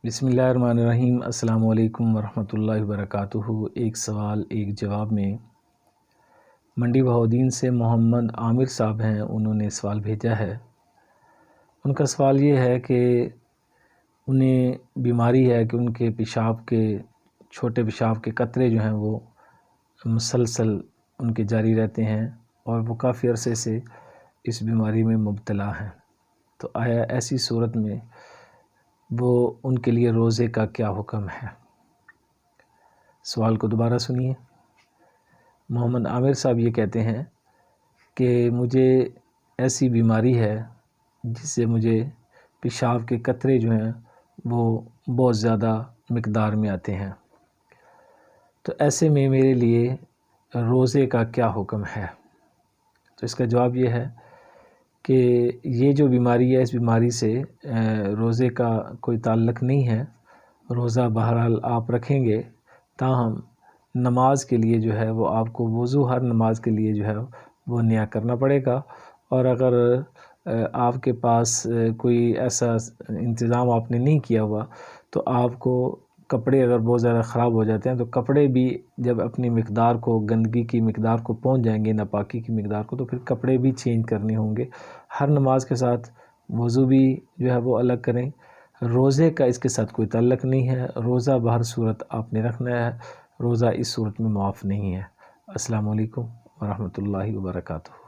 بسم اللہ الرحمن الرحیم۔ السلام علیکم ورحمۃ اللہ وبرکاتہ۔ ایک سوال ایک جواب میں منڈی بہاؤالدین سے محمد عامر صاحب ہیں، انہوں نے سوال بھیجا ہے۔ ان کا سوال یہ ہے کہ انہیں بیماری ہے کہ ان کے پیشاب کے چھوٹے پیشاب کے قطرے جو ہیں وہ مسلسل ان کے جاری رہتے ہیں اور وہ کافی عرصے سے اس بیماری میں مبتلا ہیں، تو آیا ایسی صورت میں وہ ان کے لیے روزے کا کیا حکم ہے؟ سوال کو دوبارہ سنیے۔ محمد عامر صاحب یہ کہتے ہیں کہ مجھے ایسی بیماری ہے جس سے مجھے پیشاب کے قطرے جو ہیں وہ بہت زیادہ مقدار میں آتے ہیں، تو ایسے میں میرے لیے روزے کا کیا حکم ہے؟ تو اس کا جواب یہ ہے کہ یہ جو بیماری ہے اس بیماری سے روزے کا کوئی تعلق نہیں ہے۔ روزہ بہرحال آپ رکھیں گے، تاہم نماز کے لیے جو ہے وہ آپ کو وضو ہر نماز کے لیے جو ہے وہ نیا کرنا پڑے گا، اور اگر آپ کے پاس کوئی ایسا انتظام آپ نے نہیں کیا ہوا تو آپ کو کپڑے اگر بہت زیادہ خراب ہو جاتے ہیں تو کپڑے بھی جب اپنی مقدار کو، گندگی کی مقدار کو پہنچ جائیں گے، ناپاکی کی مقدار کو، تو پھر کپڑے بھی چینج کرنے ہوں گے۔ ہر نماز کے ساتھ وضو بھی جو ہے وہ الگ کریں۔ روزے کا اس کے ساتھ کوئی تعلق نہیں ہے، روزہ بہر صورت آپ نے رکھنا ہے، روزہ اس صورت میں معاف نہیں ہے۔ السلام علیکم ورحمۃ اللہ وبرکاتہ۔